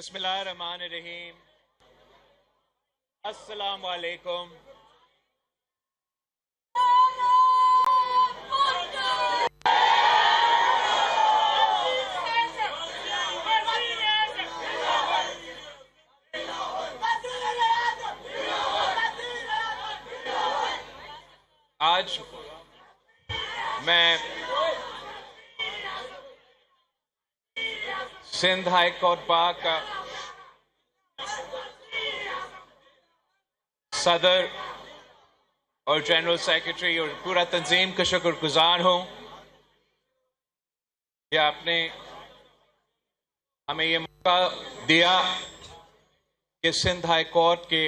بسم اللہ الرحمن الرحیم۔ السلام علیکم۔ آج میں سندھ ہائی کورٹ پاک کا صدر اور جنرل سیکرٹری اور پورا تنظیم کا شکر گزار ہوں کہ آپ نے ہمیں یہ موقع دیا کہ سندھ ہائی کورٹ کے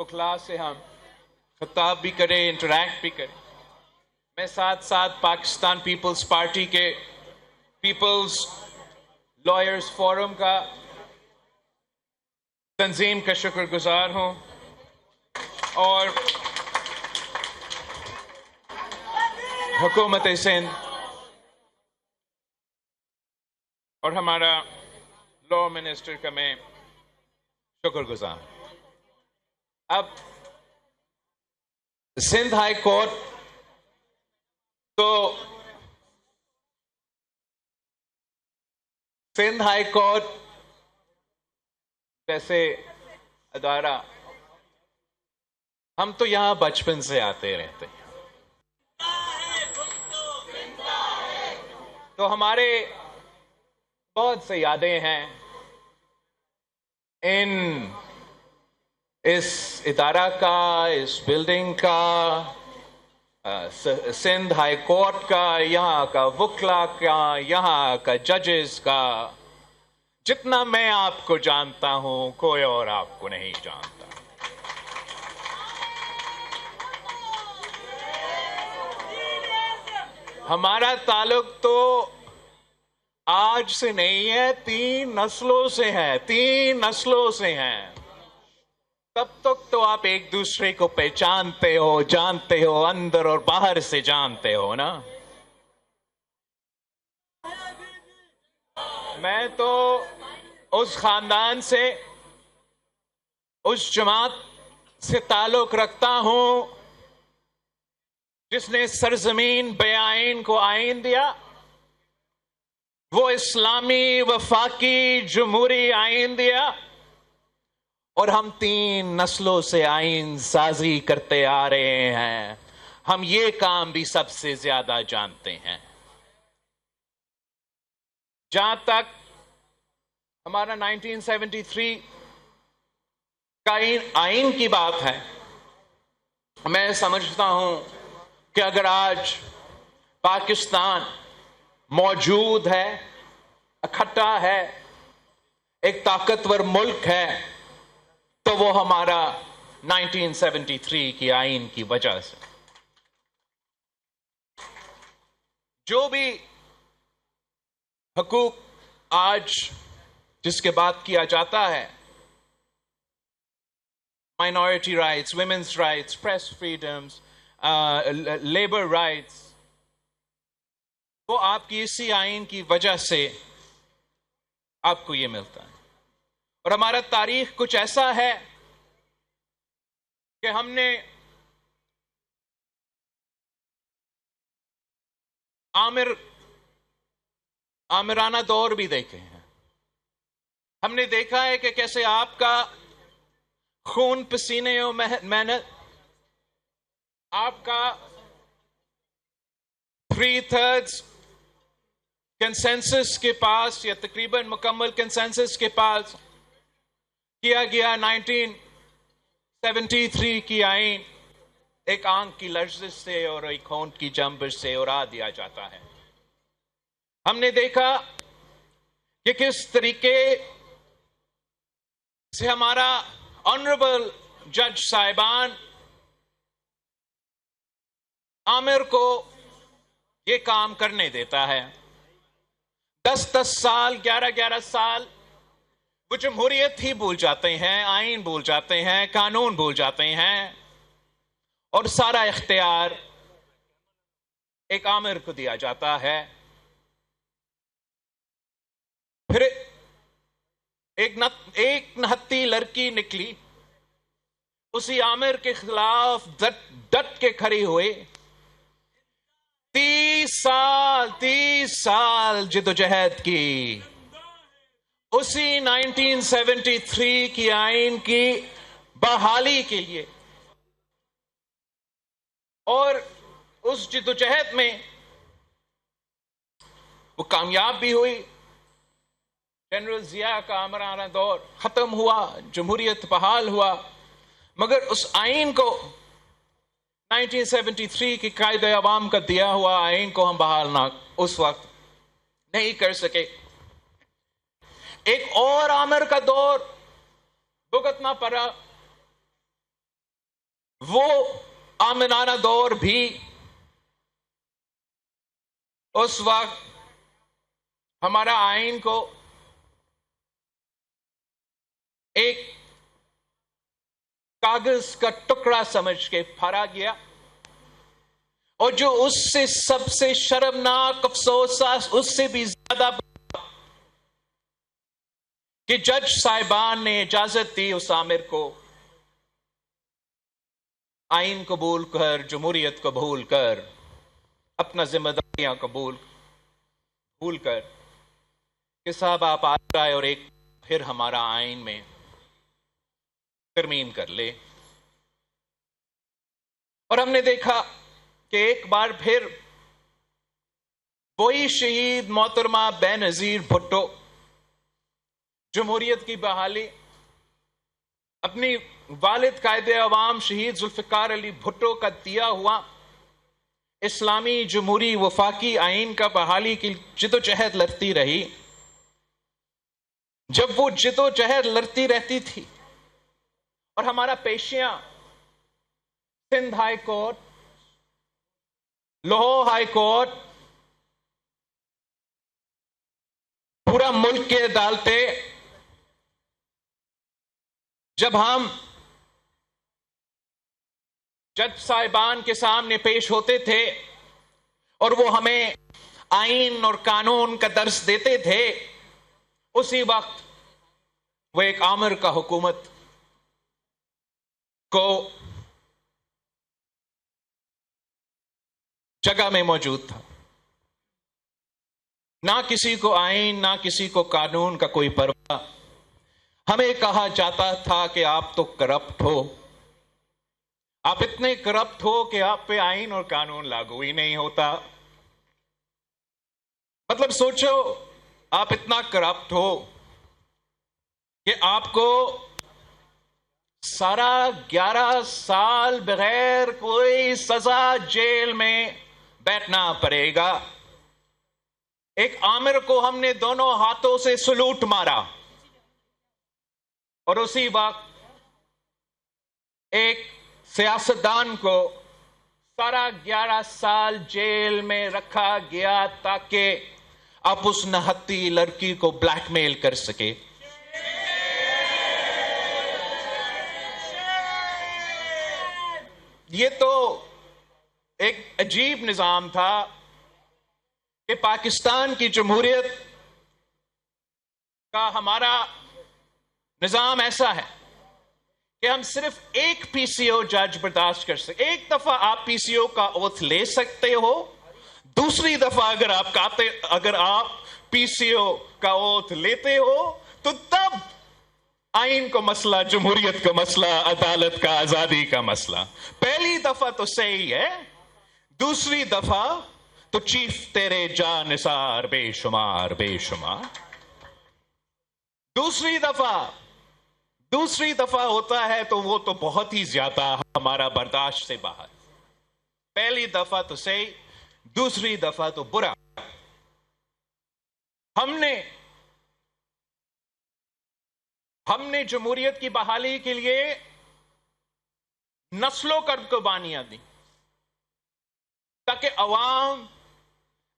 وکلاء سے ہم خطاب بھی کریں، انٹریکٹ بھی کریں۔ میں ساتھ ساتھ پاکستان پیپلز پارٹی کے پیپلز لائرز فورم کا تنظیم کا شکر گزار ہوں اور حکومت سندھ اور ہمارا لا منسٹر کا میں شکر گزار ہوں۔ اب سندھ ہائی کورٹ جیسے ادارہ ہم تو یہاں بچپن سے آتے رہتے ہیں، تو ہمارے بہت سے یادیں ہیں اس ادارہ کا، اس بلڈنگ کا، سندھ ہائی کورٹ کا، یہاں کا وکلا کا، یہاں کا ججز کا۔ جتنا میں آپ کو جانتا ہوں کوئی اور آپ کو نہیں جانتا۔ ہمارا تعلق تو آج سے نہیں ہے، 3 نسلوں سے ہے، 3 نسلوں سے ہیں۔ تب تک تو آپ ایک دوسرے کو پہچانتے ہو، جانتے ہو، اندر اور باہر سے جانتے ہو نا۔ میں تو اس خاندان سے، اس جماعت سے تعلق رکھتا ہوں جس نے سرزمین بے آئین کو آئین دیا، وہ اسلامی وفاقی جمہوری آئین دیا، اور ہم 3 نسلوں سے آئین سازی کرتے آ رہے ہیں۔ ہم یہ کام بھی سب سے زیادہ جانتے ہیں۔ جہاں تک ہمارا 1973 کا آئین کی بات ہے، میں سمجھتا ہوں کہ اگر آج پاکستان موجود ہے، اکٹھا ہے، ایک طاقتور ملک ہے، تو وہ ہمارا 1973 کی آئین کی وجہ سے۔ جو بھی حقوق آج جس کے بات کیا جاتا ہے، minority rights, women's rights, press freedoms, labour rights, وہ آپ کی اسی آئین کی وجہ سے آپ کو یہ ملتا ہے۔ اور ہمارا تاریخ کچھ ایسا ہے کہ ہم نے آمرانہ دور بھی دیکھے ہیں۔ ہم نے دیکھا ہے کہ کیسے آپ کا خون، پسینے اور محنت، آپ کا 3/3 کنسنسس کے پاس، یا تقریباً مکمل کنسنسس کے پاس کیا گیا 1973 کی آئین ایک آنکھ کی لرزش سے اور ایک ہونٹ کی جنبش سے اڑا دیا جاتا ہے۔ ہم نے دیکھا کہ کس طریقے سے ہمارا آنریبل جج صاحبان عامر کو یہ کام کرنے دیتا ہے۔ 10 سال، 11 سال وہ جمہوریت ہی بھول جاتے ہیں، آئین بھول جاتے ہیں، قانون بھول جاتے ہیں، اور سارا اختیار ایک آمر کو دیا جاتا ہے۔ پھر ایک نہتی لڑکی نکلی، اسی عامر کے خلاف ڈٹ کے کھڑی ہوئے، 30 سال جدوجہد کی، اسی 1973 کی آئین کی بحالی کے لیے، اور اس جدوجہد میں وہ کامیاب بھی ہوئی۔ جنرل ضیاء کا آمرانہ دور ختم ہوا، جمہوریت بحال ہوا، مگر اس آئین کو 1973 کی قائد عوام کا دیا ہوا آئین کو ہم بحال نہ اس وقت نہیں کر سکے۔ ایک اور آمر کا دور بھگتنا پڑا، وہ آمرانہ دور بھی اس وقت ہمارا آئین کو ایک کاغذ کا ٹکڑا سمجھ کے پھاڑا گیا، اور جو اس سے سب سے شرمناک افسوس اس سے بھی زیادہ کہ جج صاحبان نے اجازت دی اس آمر کو آئین قبول کر، جمہوریت قبول کر، اپنا ذمہ داریاں قبول کر کہ صاحب آپ آ جائے اور ایک پھر ہمارا آئین میں ترمیم کر لے۔ اور ہم نے دیکھا کہ ایک بار پھر وہی شہید محترمہ بے نظیر بھٹو، جمہوریت کی بحالی اپنی والد قائد عوام شہید ذوالفقار علی بھٹو کا دیا ہوا اسلامی جمہوری وفاقی آئین کا بحالی کی جدوجہد لڑتی رہی۔ جب وہ جدوجہد لڑتی رہتی تھی اور ہمارا پیشیاں Sindh high court, Lahore high court, پورا ملک کے عدالتیں، جب ہم جج صاحبان کے سامنے پیش ہوتے تھے اور وہ ہمیں آئین اور قانون کا درس دیتے تھے، اسی وقت وہ ایک آمر کا حکومت کو جگہ میں موجود تھا۔ نہ کسی کو آئین، نہ کسی کو قانون کا کوئی پرواہ۔ ہمیں کہا جاتا تھا کہ آپ تو کرپٹ ہو، آپ اتنے کرپٹ ہو کہ آپ پہ آئین اور قانون لاگو ہی نہیں ہوتا۔ مطلب سوچو، آپ اتنا کرپٹ ہو کہ آپ کو سارا 11 سال بغیر کوئی سزا جیل میں بیٹھنا پڑے گا۔ ایک آمر کو ہم نے دونوں ہاتھوں سے سلوٹ مارا، اور اسی وقت ایک سیاستدان کو سارا 11 سال جیل میں رکھا گیا تاکہ آپ اس نہتی لڑکی کو بلیک میل کر سکے۔ یہ تو ایک عجیب نظام تھا کہ پاکستان کی جمہوریت کا ہمارا نظام ایسا ہے کہ ہم صرف ایک پی سی او جج برداشت کر سکتے۔ ایک دفعہ آپ پی سی او کا اوتھ لے سکتے ہو، دوسری دفعہ اگر آپ پی سی او کا اوتھ لیتے ہو تو تب آئین کا مسئلہ، جمہوریت کا مسئلہ، عدالت کا، آزادی کا مسئلہ۔ پہلی دفعہ تو صحیح ہے، دوسری دفعہ تو چیف تیرے جا نثار بے شمار بے شمار۔ دوسری دفعہ ہوتا ہے تو وہ تو بہت ہی زیادہ ہمارا برداشت سے باہر۔ پہلی دفعہ تو صحیح، دوسری دفعہ تو برا۔ ہم نے جمہوریت کی بحالی کے لیے نسلوں کا قربانیاں دی تاکہ عوام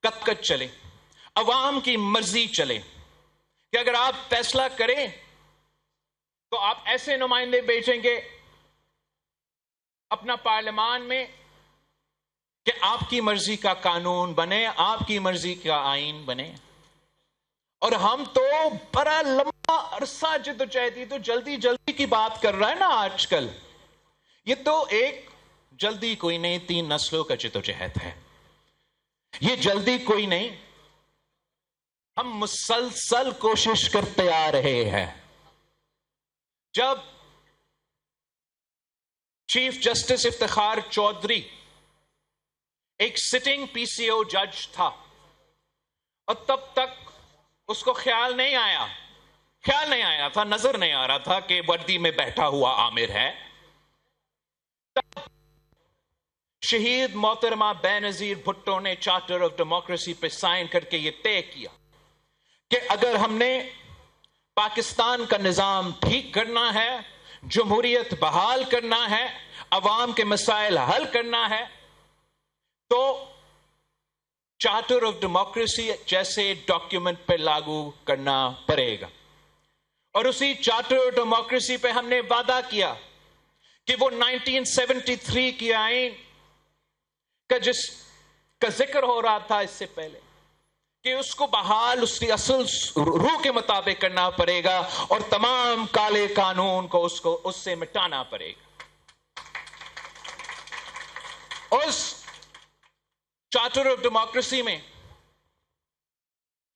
کٹ چلے، عوام کی مرضی چلے، کہ اگر آپ فیصلہ کریں تو آپ ایسے نمائندے بھیجیں گے اپنا پارلیمان میں کہ آپ کی مرضی کا قانون بنے، آپ کی مرضی کا آئین بنے۔ اور ہم تو بڑا لمبا عرصہ جدوجہد، تو جلدی جلدی کی بات کر رہا ہے نا آج کل. یہ تو ایک جلدی کوئی نہیں، 3 نسلوں کا جدوجہد ہے. یہ جلدی کوئی نہیں، ہم مسلسل کوشش کرتے آ رہے ہیں. جب چیف جسٹس افتخار چودھری ایک سٹنگ پی سی او جج تھا، اور تب تک اس کو خیال نہیں آیا تھا، نظر نہیں آ رہا تھا کہ وردی میں بیٹھا ہوا عامر ہے. تب شہید محترمہ بے نظیر بھٹو نے چارٹر آف ڈیموکریسی پہ سائن کر کے یہ طے کیا کہ اگر ہم نے پاکستان کا نظام ٹھیک کرنا ہے، جمہوریت بحال کرنا ہے، عوام کے مسائل حل کرنا ہے، تو چارٹر آف ڈیموکریسی جیسے ڈاکیومنٹ پہ لاگو کرنا پڑے گا. اور اسی چارٹر آف ڈیموکریسی پہ ہم نے وعدہ کیا کہ وہ 1973 کی آئین کا جس کا ذکر ہو رہا تھا اس سے پہلے، کہ اس کو بحال اس کی اصل روح کے مطابق کرنا پڑے گا، اور تمام کالے قانون کو اس سے مٹانا پڑے گا. اس چارٹر آف ڈیموکریسی میں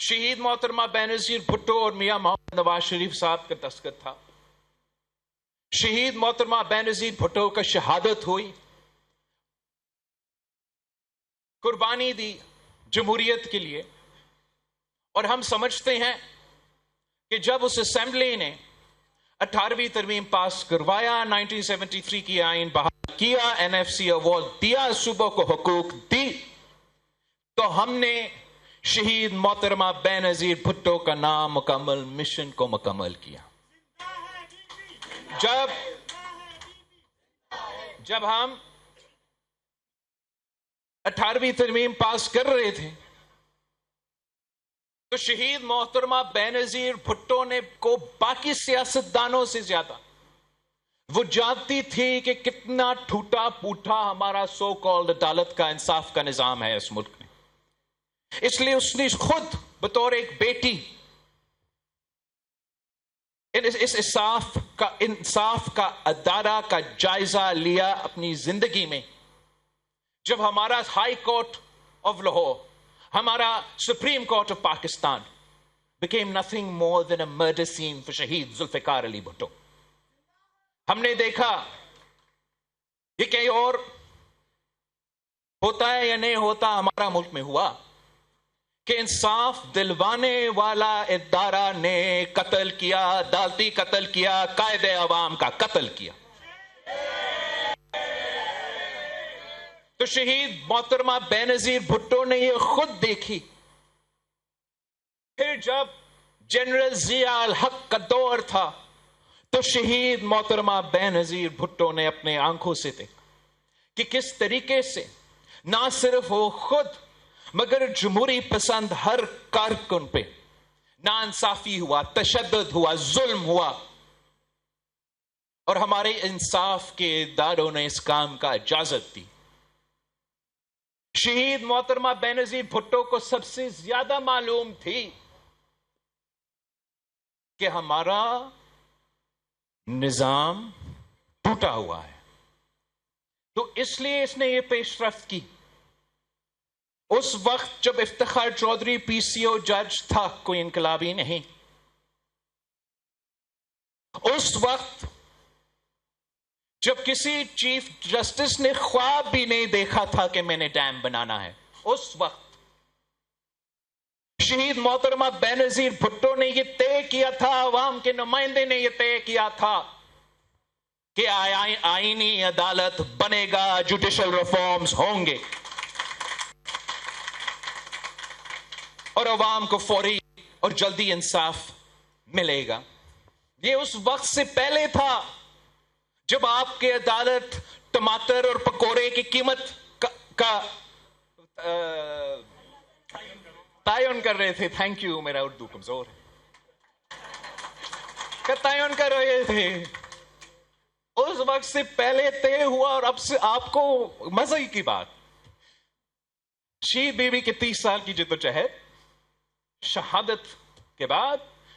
شہید محترمہ بے نظیر بھٹو اور میاں محمد نواز شریف صاحب کا دستخط تھا. شہید محترمہ بے نظیر بھٹو کا شہادت ہوئی، قربانی دی جمہوریت کے لیے. اور ہم سمجھتے ہیں کہ جب اس اسمبلی نے 18ویں ترمیم پاس کروایا، 1973 کی آئین بحال کیا، این ایف سی ایوارڈ دیا، صوبوں کو حقوق دی، تو ہم نے شہید محترمہ بے نظیر بھٹو کا نام مکمل مشن کو مکمل کیا. جب ہم 18ویں ترمیم پاس کر رہے تھے تو شہید محترمہ بے نظیر بھٹو نے کو باقی سیاستدانوں سے زیادہ وہ جانتی تھی کہ کتنا ٹوٹا پوٹا ہمارا سو کالڈ عدالت کا، انصاف کا نظام ہے اس ملک میں. اس لیے اس نے خود بطور ایک بیٹی اس انصاف کا ادارہ کا جائزہ لیا اپنی زندگی میں. جب ہمارا ہائی کورٹ آف لاہور، ہمارا supreme court of Pakistan became nothing more than a murder scene for شہید ذوالفقار علی بھٹو. ہم نے دیکھا یہ کہیں اور ہوتا ہے یا نہیں ہوتا، ہمارا ملک میں ہوا کہ انصاف دلوانے والا ادارہ نے قتل کیا، عدالتی قتل کیا، قائد عوام کا قتل کیا. تو شہید محترمہ بے نظیر بھٹو نے یہ خود دیکھی. پھر جب جنرل ضیاء الحق کا دور تھا تو شہید محترمہ بے نظیر بھٹو نے اپنے آنکھوں سے دیکھا کہ کس طریقے سے نہ صرف وہ خود مگر جمہوری پسند ہر کارکن پہ ناانصافی ہوا، تشدد ہوا، ظلم ہوا، اور ہمارے انصاف کے اداروں نے اس کام کا اجازت دی. شہید محترمہ بے نظیر بھٹو کو سب سے زیادہ معلوم تھی کہ ہمارا نظام ٹوٹا ہوا ہے، تو اس لیے اس نے یہ پیش رفت کی. اس وقت جب افتخار چودھری پی سی او جج تھا، کوئی انقلابی نہیں، اس وقت جب کسی چیف جسٹس نے خواب بھی نہیں دیکھا تھا کہ میں نے ڈیم بنانا ہے، اس وقت شہید محترمہ بے نظیر بھٹو نے یہ طے کیا تھا، عوام کے نمائندے نے یہ طے کیا تھا کہ آئینی عدالت بنے گا، جوڈیشل ریفارمز ہوں گے اور عوام کو فوری اور جلدی انصاف ملے گا. یہ اس وقت سے پہلے تھا جب آپ کے عدالت ٹماٹر اور پکوڑے کی قیمت کا تعین کر رہے تھے. تھینک یو، میرا اردو کمزور ہے. کا تعین کر رہے تھے، اس وقت سے پہلے طے ہوا. اور اب سے آپ کو مزے کی بات، شہید بیوی کے 30 سال کی جدوجہد، شہادت کے بعد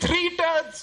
3/3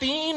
3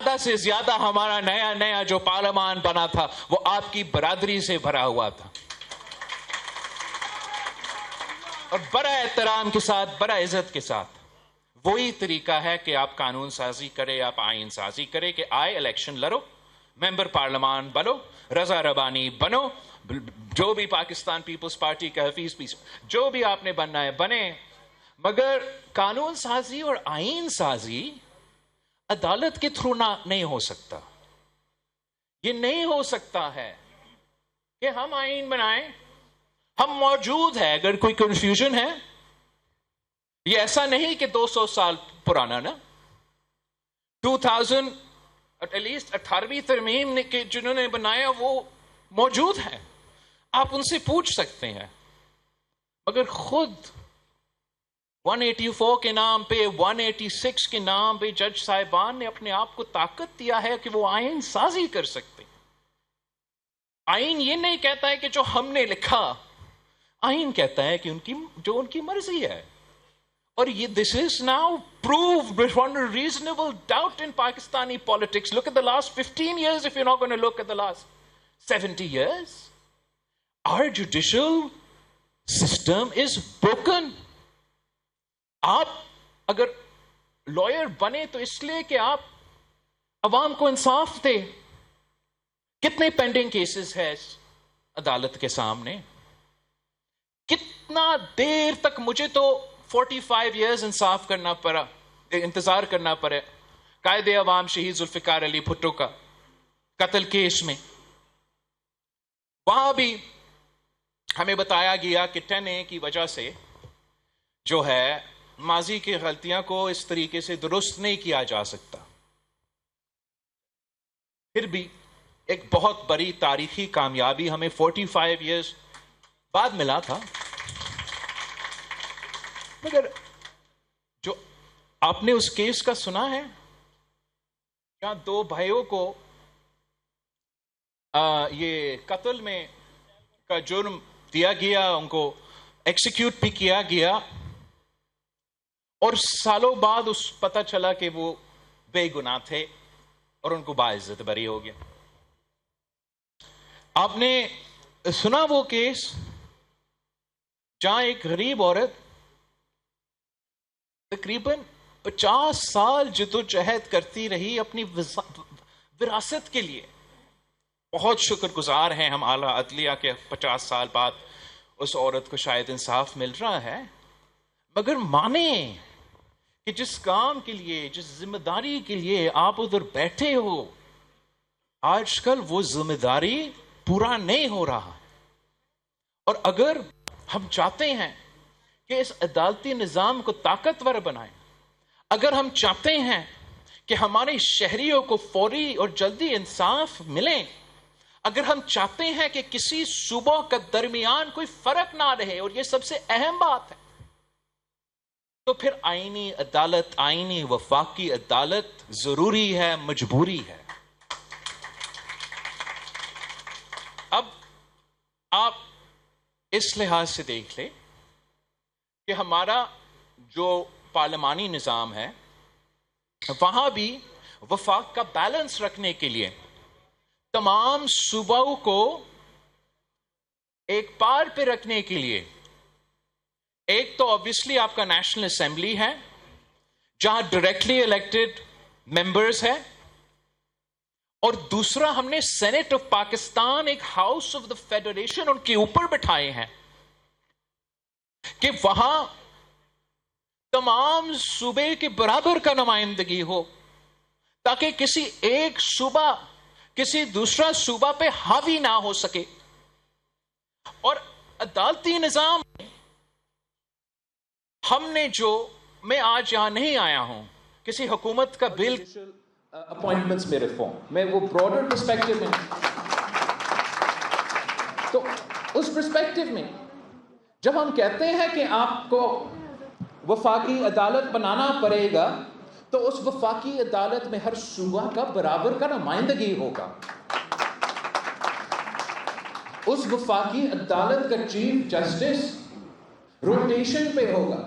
زیادہ سے زیادہ ہمارا نیا جو پارلیمان بنا تھا وہ آپ کی برادری سے بھرا ہوا تھا، اور بڑا احترام کے ساتھ، بڑا عزت کے ساتھ وہی طریقہ ہے کہ آپ قانون سازی کرے، آپ آئین سازی کرے، کہ آئے الیکشن لڑو، ممبر پارلیمان بنو، رضا ربانی بنو، جو بھی پاکستان پیپلز پارٹی کا حفیظ پیس، جو بھی آپ نے بننا ہے بنے، مگر قانون سازی اور آئین سازی عدالت کے تھرو نہیں ہو سکتا۔ یہ نہیں ہو سکتا ہے کہ ہم آئین بنائیں، ہم موجود ہیں، اگر کوئی کنفیوژن ہے، یہ ایسا نہیں کہ 200 سال پرانا نا، 2000 ایٹ لیسٹ 18ویں ترمیم کے جنہوں نے بنایا وہ موجود ہیں، آپ ان سے پوچھ سکتے ہیں، مگر خود 184 کے نام پہ، 186 کے نام پہ جج صاحبان نے اپنے آپ کو طاقت دیا ہے کہ وہ آئین سازی کر سکتے۔ آئین یہ نہیں کہتا ہے کہ جو ہم نے لکھا، آئین کہتا ہے کہ جو ان کی مرضی ہے، اور یہ this is now proved beyond a reasonable doubt in Pakistani politics. Look at the last 15 years if you're not going to look at the last 70 years. Our judicial system is broken. آپ اگر lawyer بنے تو اس لیے کہ آپ عوام کو انصاف دے۔ کتنے پینڈنگ کیسز ہے عدالت کے سامنے؟ کتنا دیر تک مجھے تو 45 ایئرز انصاف کرنا پڑا، انتظار کرنا پڑے قائد عوام شہید ذوالفقار علی بھٹو کا قتل کیس میں۔ وہاں بھی ہمیں بتایا گیا کہ 10A کی وجہ سے جو ہے ماضی کی غلطیاں کو اس طریقے سے درست نہیں کیا جا سکتا۔ پھر بھی ایک بہت بڑی تاریخی کامیابی ہمیں 45 ایئرز بعد ملا تھا، مگر جو آپ نے اس کیس کا سنا ہے جہاں 2 بھائیوں کو یہ قتل میں کا جرم دیا گیا، ان کو ایکسیکیوٹ بھی کیا گیا، اور سالوں بعد اس پتہ چلا کہ وہ بے گناہ تھے اور ان کو باعزت بری ہو گیا۔ آپ نے سنا وہ کیس جہاں ایک غریب عورت تقریباً 50 سال جدوجہد کرتی رہی اپنی وراثت کے لیے۔ بہت شکر گزار ہیں ہم اعلیٰ عدلیہ کے 50 سال بعد اس عورت کو شاید انصاف مل رہا ہے، مگر مانیں کہ جس کام کے لیے، جس ذمہ داری کے لیے آپ ادھر بیٹھے ہو، آج کل وہ ذمہ داری پورا نہیں ہو رہا۔ اور اگر ہم چاہتے ہیں کہ اس عدالتی نظام کو طاقتور بنائیں، اگر ہم چاہتے ہیں کہ ہمارے شہریوں کو فوری اور جلدی انصاف ملے، اگر ہم چاہتے ہیں کہ کسی صوبوں کا درمیان کوئی فرق نہ رہے، اور یہ سب سے اہم بات ہے، تو پھر آئینی عدالت، آئینی وفاقی عدالت ضروری ہے، مجبوری ہے۔ اب آپ اس لحاظ سے دیکھ لیں کہ ہمارا جو پارلیمانی نظام ہے وہاں بھی وفاق کا بیلنس رکھنے کے لیے تمام صوبوں کو ایک پار پہ رکھنے کے لیے ایک تو obviously آپ کا نیشنل اسمبلی ہے جہاں ڈائریکٹلی الیکٹڈ ممبرز ہیں، اور دوسرا ہم نے سینٹ آف پاکستان، ایک ہاؤس آف دا فیڈریشن ان کے اوپر بٹھائے ہیں کہ وہاں تمام صوبے کے برابر کا نمائندگی ہو، تاکہ کسی ایک صوبہ کسی دوسرا صوبہ پہ حاوی نہ ہو سکے۔ اور عدالتی نظام ہم نے میں آج یہاں نہیں آیا ہوں کسی حکومت کا بل اپوائنٹمنٹس میں ریفارم میں، وہ براڈر پرسپیکٹو میں، تو اس پرسپیکٹو میں جب ہم کہتے ہیں کہ آپ کو وفاقی عدالت بنانا پڑے گا، تو اس وفاقی عدالت میں ہر صوبہ کا برابر کا نمائندگی ہوگا۔ اس وفاقی عدالت کا چیف جسٹس روٹیشن پہ ہوگا،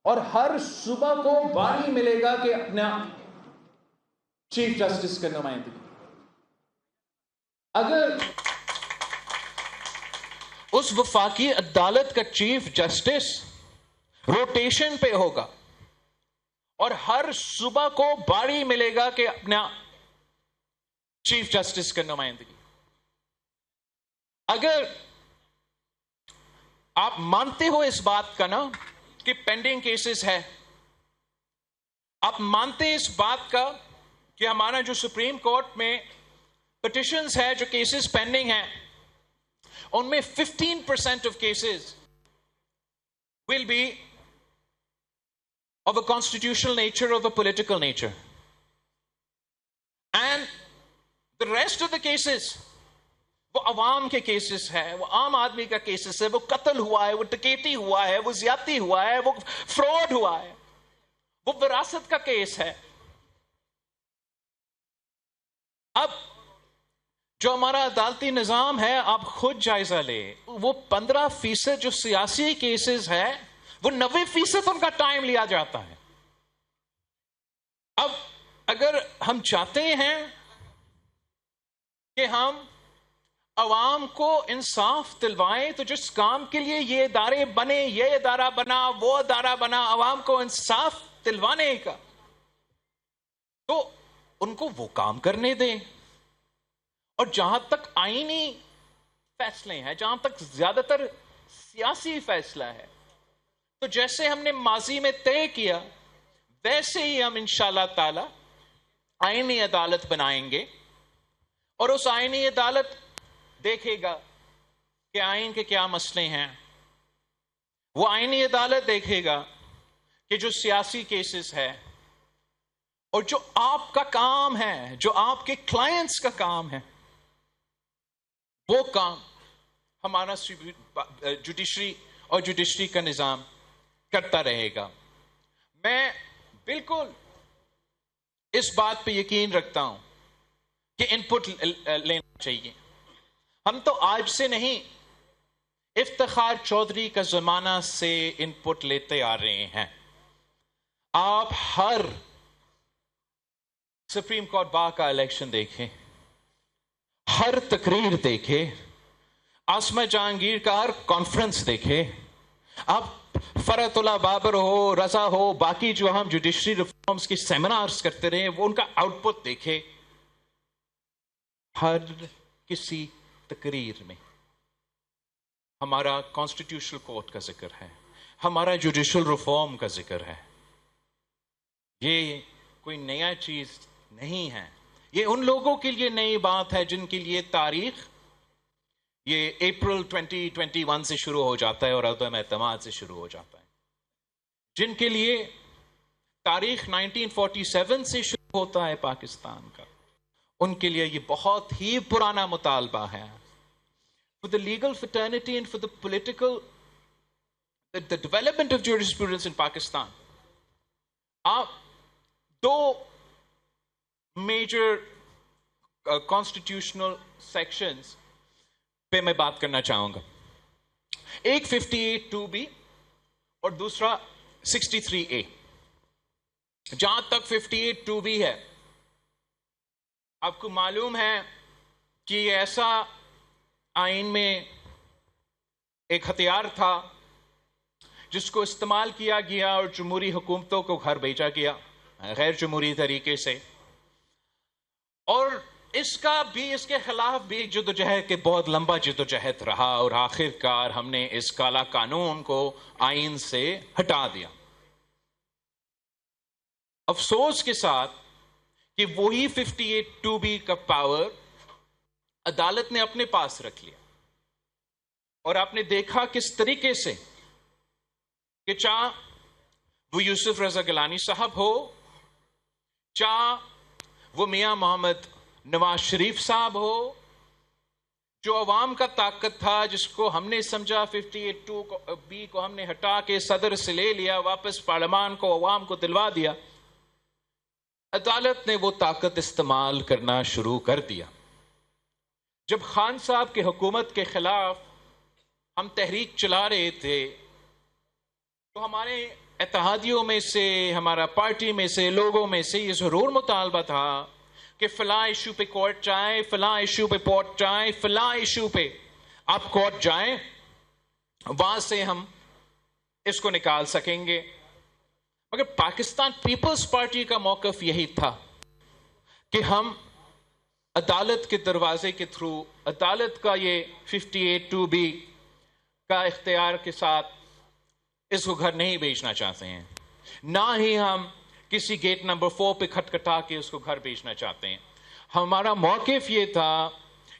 اور ہر صوبہ کو باری ملے گا کہ اپنا چیف جسٹس کا نمائندگی. اگر اس وفاقی عدالت کا چیف جسٹس روٹیشن پہ ہوگا اور ہر صبح کو باری ملے گا کہ اپنا چیف جسٹس کا نمائندگی، اگر آپ مانتے ہو اس بات کا نا کہ پینڈنگ کیسز ہے، آپ مانتے اس بات کا کہ ہمارا جو سپریم کورٹ میں پٹیشنز ہے، جو کیسز پینڈنگ ہیں، ان میں 15% of cases will be of a constitutional nature, of a political nature, and the rest of the cases وہ عوام کے کیسز ہے، وہ عام آدمی کا کیسز ہے، وہ قتل ہوا ہے، وہ ڈکیتی ہوا ہے، وہ زیادتی ہوا ہے، وہ فراڈ ہوا ہے، وہ وراثت کا کیس ہے. اب جو ہمارا عدالتی نظام ہے، آپ خود جائزہ لیں، وہ 15% جو سیاسی کیسز ہے، وہ 90% ان کا ٹائم لیا جاتا ہے. اب اگر ہم چاہتے ہیں کہ ہم عوام کو انصاف دلوائیں، تو جس کام کے لیے یہ ادارے بنے، یہ ادارہ بنا، وہ ادارہ بنا، عوام کو انصاف دلوانے کا، تو ان کو وہ کام کرنے دیں. اور جہاں تک آئینی فیصلے ہیں، جہاں تک زیادہ تر سیاسی فیصلہ ہے، تو جیسے ہم نے ماضی میں طے کیا ویسے ہی ہم انشاءاللہ تعالی آئینی عدالت بنائیں گے، اور اس آئینی عدالت دیکھے گا کہ آئین کے کیا مسئلے ہیں. وہ آئینی عدالت دیکھے گا کہ جو سیاسی کیسز ہے اور جو آپ کا کام ہے، جو آپ کے کلائنٹس کا کام ہے، وہ کام ہمارا جوڈیشری اور جوڈیشری کا نظام کرتا رہے گا. میں بالکل اس بات پہ یقین رکھتا ہوں کہ ان پٹ لینا چاہیے. ہم تو آج سے نہیں، افتخار چودھری کا زمانہ سے ان پٹ لیتے آ رہے ہیں. آپ ہر سپریم کورٹ بار کا الیکشن دیکھیں، ہر تقریر دیکھیں، عاصمہ جہانگیر کا ہر کانفرنس دیکھیں، آپ فرحت اللہ بابر ہو، رضا ہو، باقی جو ہم جوڈیشری ریفارمز کی سیمینارز کرتے رہے، وہ ان کا آؤٹ پٹ دیکھیں. ہر کسی تقریر میں ہمارا کانسٹیٹیوشنل کورٹ کا ذکر ہے، ہمارا جوڈیشل ریفارم کا ذکر ہے. یہ کوئی نیا چیز نہیں ہے، یہ ان لوگوں کے لیے نئی بات ہے جن کے لیے تاریخ یہ اپریل 2021 سے شروع ہو جاتا ہے اور عدم اعتماد سے شروع ہو جاتا ہے، جن کے لیے تاریخ 1947 سے شروع ہوتا ہے پاکستان کا، ان کے لیے یہ بہت ہی پرانا مطالبہ ہے. For the legal fraternity and for the political, the development of jurisprudence in Pakistan, آپ دو میجر constitutional sections پہ میں بات کرنا چاہوں گا. ایک 58(2)B اور دوسرا 63(A). جہاں تک 58(2)B ہے، آپ کو معلوم ہے کہ یہ ایسا آئین میں ایک ہتھیار تھا جس کو استعمال کیا گیا اور جمہوری حکومتوں کو گھر بھیجا گیا غیر جمہوری طریقے سے، اور اس کے خلاف بھی جدوجہد کے بہت لمبا جدوجہد رہا، اور آخر کار ہم نے اس کالا قانون کو آئین سے ہٹا دیا. افسوس کے ساتھ کہ وہی 58(2)B کا پاور عدالت نے اپنے پاس رکھ لیا، اور آپ نے دیکھا کس طریقے سے کہ چاہے وہ یوسف رضا گیلانی صاحب ہو، چاہے وہ میاں محمد نواز شریف صاحب ہو، جو عوام کا طاقت تھا، جس کو ہم نے سمجھا 58(2)B کو ہم نے ہٹا کے صدر سے لے لیا، واپس پارلیمان کو عوام کو دلوا دیا، عدالت نے وہ طاقت استعمال کرنا شروع کر دیا. جب خان صاحب کی حکومت کے خلاف ہم تحریک چلا رہے تھے، تو ہمارے اتحادیوں میں سے، ہمارا پارٹی میں سے، لوگوں میں سے یہ ضرور مطالبہ تھا کہ فلاں ایشو پہ کورٹ جائیں، فلاں ایشو پہ کورٹ جائیں، فلاں ایشو پہ آپ کورٹ جائیں، وہاں سے ہم اس کو نکال سکیں گے. مگر پاکستان پیپلز پارٹی کا موقف یہی تھا کہ ہم عدالت کے دروازے کے تھرو، عدالت کا یہ 58(2)B کا اختیار کے ساتھ اس کو گھر نہیں بھیجنا چاہتے ہیں، نہ ہی ہم کسی گیٹ نمبر 4 پہ کھٹکھٹا کے اس کو گھر بھیجنا چاہتے ہیں. ہمارا موقف یہ تھا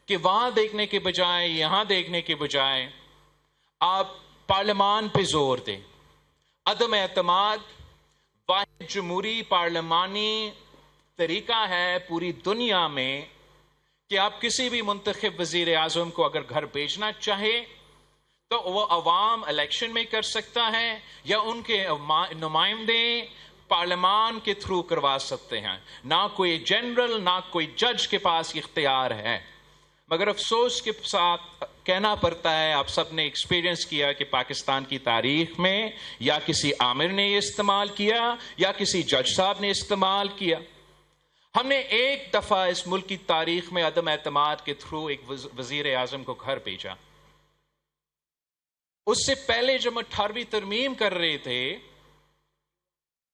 کہ وہاں دیکھنے کے بجائے، یہاں دیکھنے کے بجائے آپ پارلیمان پہ زور دیں. عدم اعتماد واحد جمہوری پارلیمانی طریقہ ہے پوری دنیا میں کہ آپ کسی بھی منتخب وزیر اعظم کو اگر گھر بھیجنا چاہے تو وہ عوام الیکشن میں کر سکتا ہے یا ان کے نمائندے پارلیمان کے تھرو کروا سکتے ہیں. نہ کوئی جنرل، نہ کوئی جج کے پاس اختیار ہے. مگر افسوس کے ساتھ کہنا پڑتا ہے، آپ سب نے ایکسپیرینس کیا کہ پاکستان کی تاریخ میں یا کسی عامر نے یہ استعمال کیا یا کسی جج صاحب نے استعمال کیا. ہم نے ایک دفعہ اس ملک کی تاریخ میں عدم اعتماد کے تھرو ایک وزیر اعظم کو گھر بھیجا. اس سے پہلے جب 18ویں ترمیم کر رہے تھے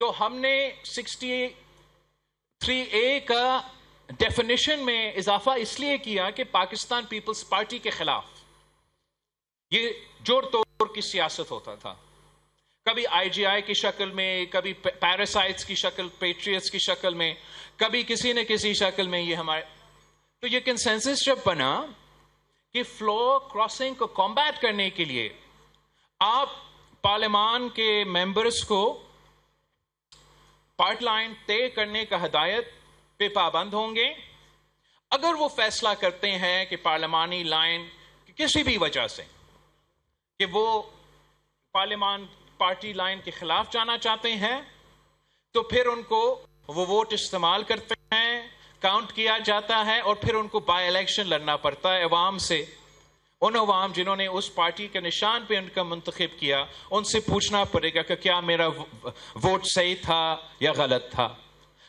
تو ہم نے 63A کا ڈیفینیشن میں اضافہ اس لیے کیا کہ پاکستان پیپلز پارٹی کے خلاف یہ جوڑ توڑ کی سیاست ہوتا تھا. کبھی IGI کی شکل میں، کبھی پیراسائٹس کی شکل، پیٹریٹس کی شکل میں، کبھی کسی نہ کسی شکل میں. یہ ہمارے تو یہ کنسنسس جب بنا کہ فلو کراسنگ کو کمبیٹ کرنے کے لیے آپ پارلیمان کے ممبرز کو پارٹ لائن طے کرنے کا ہدایت پہ پابند ہوں گے. اگر وہ فیصلہ کرتے ہیں کہ پارلیمانی لائن کسی بھی وجہ سے کہ وہ پارلیمان پارٹی لائن کے خلاف جانا چاہتے ہیں تو پھر ان کو وہ ووٹ استعمال کرتے ہیں، کاؤنٹ کیا جاتا ہے اور پھر ان کو بائی الیکشن لڑنا پڑتا ہے عوام سے. ان عوام جنہوں نے اس پارٹی کے نشان پہ ان کا منتخب کیا، ان سے پوچھنا پڑے گا کہ کیا میرا ووٹ صحیح تھا یا غلط تھا.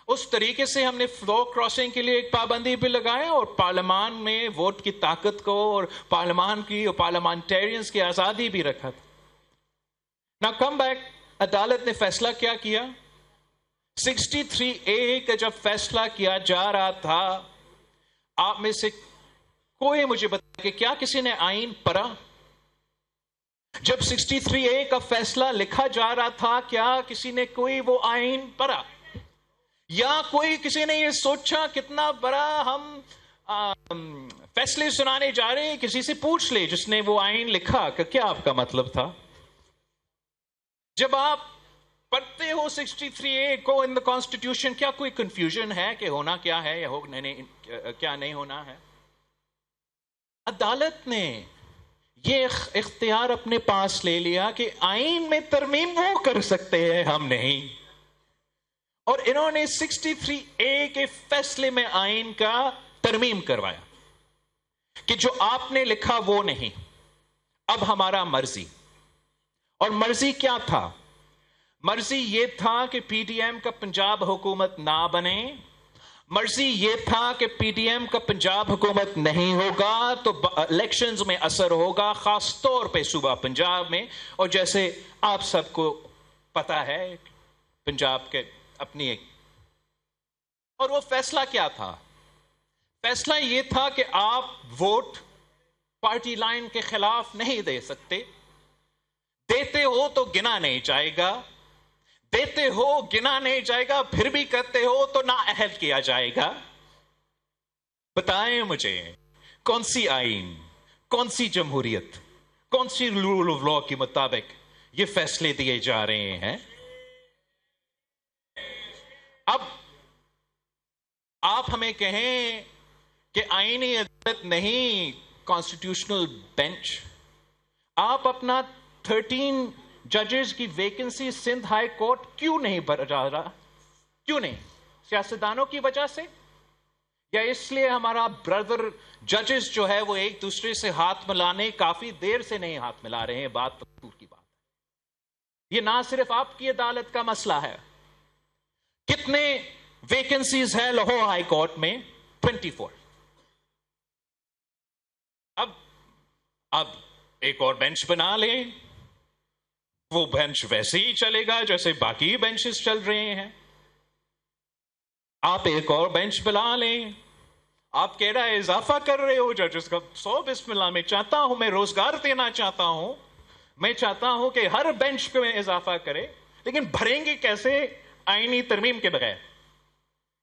اس طریقے سے ہم نے فلو کراسنگ کے لیے ایک پابندی بھی لگایا اور پارلیمان میں ووٹ کی طاقت کو اور پارلیمان کی اور پارلیمانٹیرینز کی آزادی بھی رکھا تھا. نا کم بیک عدالت نے فیصلہ کیا کیا؟ 63A کا جب فیصلہ کیا جا رہا تھا، آپ میں سے کوئی مجھے بتا کہ کیا کسی نے آئین پڑھا؟ جب 63A کا فیصلہ لکھا جا رہا تھا کیا کسی نے کوئی وہ آئین پڑھا؟ یا کوئی کسی نے یہ سوچا کتنا بڑا ہم فیصلے سنانے جا رہے ہیں، کسی سے پوچھ لے جس نے وہ آئین لکھا کہ کیا آپ کا مطلب تھا؟ جب آپ پڑھتے ہو 63A کو ان دا کانسٹیٹیوشن، کیا کوئی کنفیوژن ہے کہ ہونا کیا ہے یا کیا نہیں ہونا ہے؟ عدالت نے یہ اختیار اپنے پاس لے لیا کہ آئین میں ترمیم وہ کر سکتے ہیں، ہم نہیں. اور انہوں نے 63A کے فیصلے میں آئین کا ترمیم کروایا کہ جو آپ نے لکھا وہ نہیں، اب ہمارا مرضی. اور مرضی کیا تھا؟ مرضی یہ تھا کہ PDM کا پنجاب حکومت نہ بنے. مرضی یہ تھا کہ PDM کا پنجاب حکومت نہیں ہوگا تو الیکشنز میں اثر ہوگا، خاص طور پہ صوبہ پنجاب میں. اور جیسے آپ سب کو پتا ہے پنجاب کے اپنی ایک. اور وہ فیصلہ کیا تھا؟ فیصلہ یہ تھا کہ آپ ووٹ پارٹی لائن کے خلاف نہیں دے سکتے. دیتے ہو تو گنا نہیں جائے گا، دیتے ہو گنا نہیں جائے گا، پھر بھی کرتے ہو تو نااہل کیا جائے گا. بتائیں مجھے کون سی آئین، کون سی جمہوریت، کون سی رول آف لا کے مطابق یہ فیصلے دیے جا رہے ہیں؟ اب آپ ہمیں کہیں کہ آئینی عدالت نہیں، کانسٹیٹیوشنل بینچ. آپ اپنا 13 ججز کی ویکنسی سندھ ہائی کورٹ کیوں نہیں بھر رہا؟ کیوں نہیں؟ سیاستدانوں کی وجہ سے یا اس لیے ہمارا بردر ججز جو ہے وہ ایک دوسرے سے ہاتھ ملانے کافی دیر سے نہیں ہاتھ ملا رہے ہیں؟ بات دور کی بات ہے. یہ نہ صرف آپ کی عدالت کا مسئلہ ہے. کتنے ویکنسیز ہے لاہور ہائی کورٹ میں؟ 24. اب ایک اور بینچ بنا لیں, وہ بینچ ویسے ہی چلے گا جیسے باقی بینچز چل رہے ہیں. آپ ایک اور بینچ بنا لیں. آپ کہہ رہا ہے اضافہ کر رہے ہو ججز کا. 100 بسم اللہ. میں چاہتا ہوں, میں روزگار دینا چاہتا ہوں, میں چاہتا ہوں کہ ہر بینچ پہ اضافہ کرے, لیکن بھریں گے کیسے؟ آئینی ترمیم کے بغیر.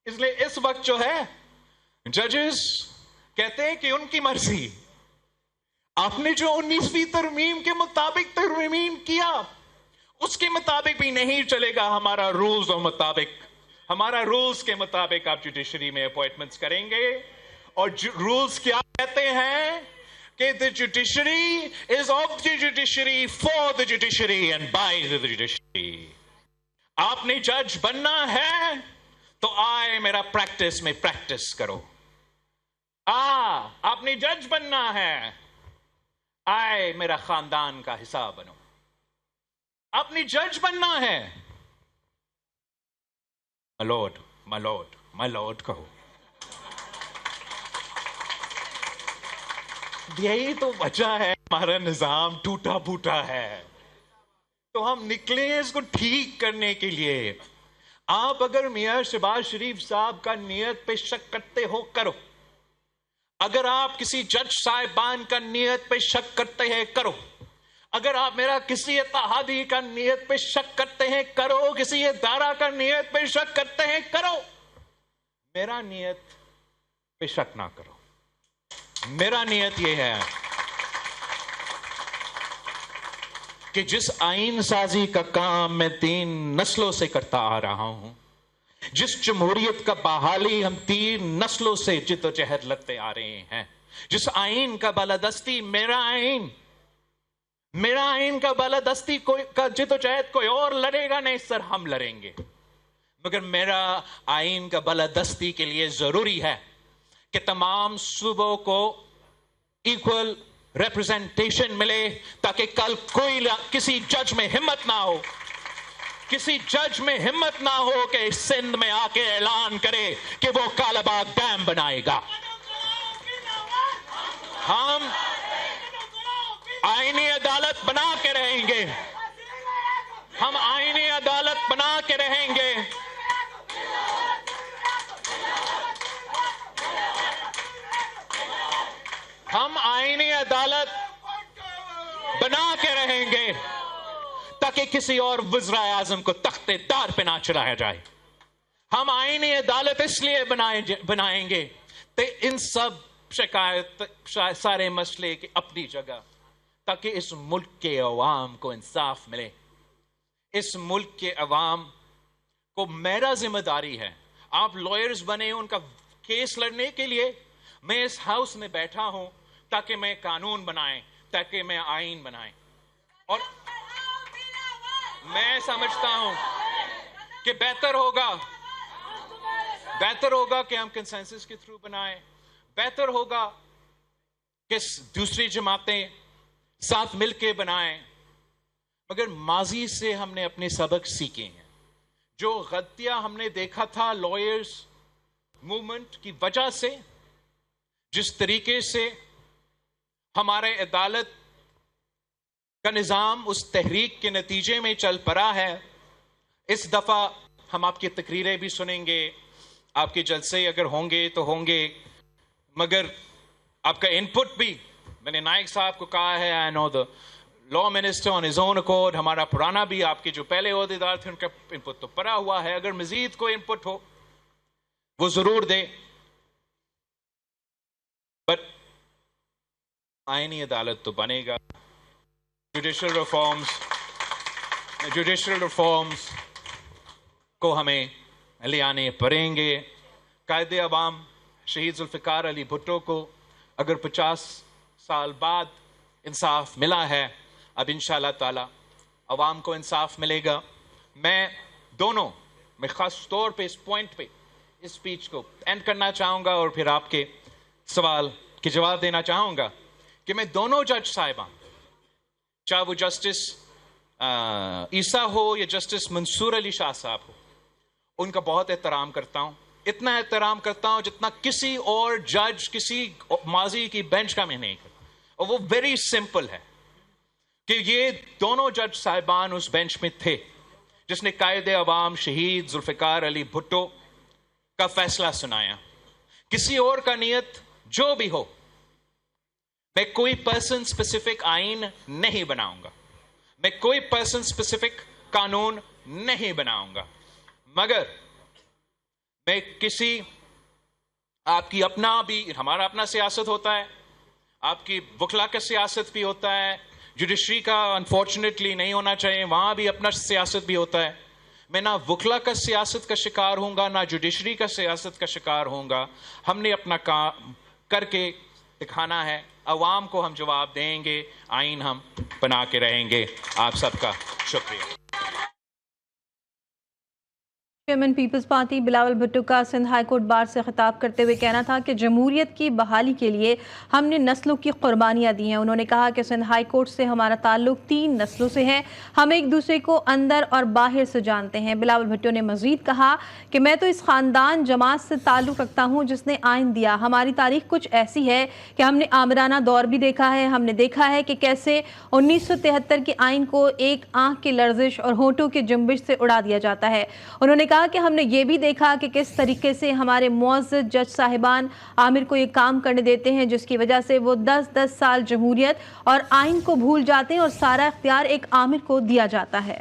اس لیے اس وقت جو ہے ججز کہتے ہیں کہ ان کی مرضی. آپ نے جو 19ویں ترمیم کے مطابق ترمیم کیا, اس کے مطابق بھی نہیں چلے گا. ہمارا رولز اور مطابق, ہمارا رولز کے مطابق آپ جوڈیشری میں اپوائنٹمنٹس کریں گے. اور رولز کیا کہتے ہیں کہ the judiciary is of the judiciary, for the judiciary and by the judiciary. آپ نے جج بننا ہے تو آئے میرا پریکٹس میں پریکٹس کرو. آپ نے جج بننا ہے, آئے میرا خاندان کا حصہ بنو. آپ نے جج بننا ہے, ملوڈ ملوڈ ملوڈ کہو. یہی تو وجہ ہے ہمارا نظام ٹوٹا پھوٹا ہے. تو ہم نکلے اس کو ٹھیک کرنے کے لیے. آپ اگر میاں شہباز شریف صاحب کا نیت پہ شک کرتے ہو, کرو. اگر آپ کسی جج صاحبان کا نیت پہ شک کرتے ہیں, کرو. اگر آپ میرا کسی اتحادی کا نیت پہ شک کرتے ہیں, کرو. کسی ادارہ کا نیت پہ شک کرتے ہیں, کرو. میرا نیت پہ شک نہ کرو. میرا نیت یہ ہے کہ جس آئین سازی کا کام میں 3 نسلوں سے کرتا آ رہا ہوں, جس جمہوریت کا بحالی ہم 3 نسلوں سے جدوجہد لڑتے آ رہے ہیں, جس آئین کا بالادستی میرا آئین کا بالادستی کا جدوجہد کوئی اور لڑے گا نہیں سر, ہم لڑیں گے. مگر میرا آئین کا بالادستی کے لیے ضروری ہے کہ تمام صوبوں کو ایکول ریپرزنٹیشن ملے, تاکہ کل کسی جج میں ہمت نہ ہو, کسی جج میں ہمت نہ ہو کہ سندھ میں آ کے اعلان کرے کہ وہ کالا باغ ڈیم بنائے گا. ہم آئینی عدالت بنا کے رہیں گے. ہم آئینی عدالت بنا کے رہیں گے. ہم آئینی عدالت بنا کے رہیں گے تاکہ کسی اور وزرائے اعظم کو تختے دار پہ نہ چڑھایا جائے. ہم آئینی عدالت اس لیے بنائیں گے کہ ان سب شکایت سارے مسئلے کی اپنی جگہ, تاکہ اس ملک کے عوام کو انصاف ملے. اس ملک کے عوام کو میرا ذمہ داری ہے. آپ لائرز بنے ان کا کیس لڑنے کے لیے. میں اس ہاؤس میں بیٹھا ہوں تاکہ میں قانون بنائیں, تاکہ میں آئین بنائیں. اور میں سمجھتا ہوں کہ بہتر ہوگا کہ ہم کنسنسس کے تھرو بنائیں. بہتر ہوگا کہ دوسری جماعتیں ساتھ مل کے بنائیں. مگر ماضی سے ہم نے اپنے سبق سیکھے ہیں. جو غلطیاں ہم نے دیکھا تھا لائرز موومنٹ کی وجہ سے, جس طریقے سے ہمارے عدالت کا نظام اس تحریک کے نتیجے میں چل پڑا ہے, اس دفعہ ہم آپ کی تقریریں بھی سنیں گے, آپ کے جلسے اگر ہوں گے تو ہوں گے, مگر آپ کا ان پٹ بھی. میں نے نائک صاحب کو کہا ہے, I know the law minister on his own accord, ہمارا پرانا بھی, آپ کے جو پہلے عہدیدار تھے ان کا ان پٹ تو پڑا ہوا ہے. اگر مزید کوئی ان پٹ ہو وہ ضرور دے. بٹ آئینی عدالت تو بنے گا. جوڈیشل ریفارمز کو ہمیں لے آنے پڑیں گے. قائد عوام شہید ذوالفقار علی بھٹو کو اگر 50 سال بعد انصاف ملا ہے, اب انشاءاللہ تعالی عوام کو انصاف ملے گا. میں خاص طور پہ اس پوائنٹ پہ اس سپیچ کو اینڈ کرنا چاہوں گا اور پھر آپ کے سوال کے جواب دینا چاہوں گا کہ میں دونوں جج صاحبان, چاہے وہ جسٹس عیسیٰ ہو یا جسٹس منصور علی شاہ صاحب ہو, ان کا بہت احترام کرتا ہوں. اتنا احترام کرتا ہوں جتنا کسی اور جج کسی ماضی کی بینچ کا میں نہیں کرتا. اور وہ ویری سمپل ہے کہ یہ دونوں جج صاحبان اس بینچ میں تھے جس نے قائد عوام شہید ذوالفقار علی بھٹو کا فیصلہ سنایا. کسی اور کا نیت جو بھی ہو، میں کوئی پرسن اسپیسیفک آئین نہیں بناؤں گا، میں کوئی پرسن اسپیسیفک قانون نہیں بناؤں گا، مگر میں کسی آپ کی اپنا بھی ہمارا اپنا سیاست ہوتا ہے، آپ کی وکلا کا سیاست بھی ہوتا ہے، جوڈیشری کا انفارچونیٹلی نہیں ہونا چاہیے، وہاں بھی اپنا سیاست بھی ہوتا ہے. میں نہ وکلا کا سیاست کا شکار ہوں گا، نہ جوڈیشری کا سیاست کا شکار ہوں گا. ہم نے اپنا کام کر کے دکھانا ہے، عوام کو ہم جواب دیں گے، آئین ہم بنا کے رہیں گے. آپ سب کا شکریہ. چیئرمین پیپلز پارٹی بلاول بھٹو کا سندھ ہائی کورٹ بار سے خطاب کرتے ہوئے کہنا تھا کہ جمہوریت کی بحالی کے لیے ہم نے نسلوں کی قربانیاں دی ہیں. انہوں نے کہا کہ سندھ ہائی کورٹ سے ہمارا تعلق 3 نسلوں سے ہے، ہم ایک دوسرے کو اندر اور باہر سے جانتے ہیں. بلاول بھٹو نے مزید کہا کہ میں تو اس خاندان جماعت سے تعلق رکھتا ہوں جس نے آئین دیا. ہماری تاریخ کچھ ایسی ہے کہ ہم نے آمرانہ دور بھی دیکھا ہے. ہم نے دیکھا ہے کہ کیسے 1973 کے آئین کو ایک آنکھ کی لرزش اور ہونٹوں کی جنبش سے اڑا دیا جاتا ہے. انہوں نے کہا کہ ہم نے یہ بھی دیکھا کہ کس طریقے سے ہمارے معزز جج صاحبان عامر کو یہ کام کرنے دیتے ہیں جس کی وجہ سے وہ 10 سال جمہوریت اور آئین کو بھول جاتے ہیں اور سارا اختیار ایک عامر کو دیا جاتا ہے.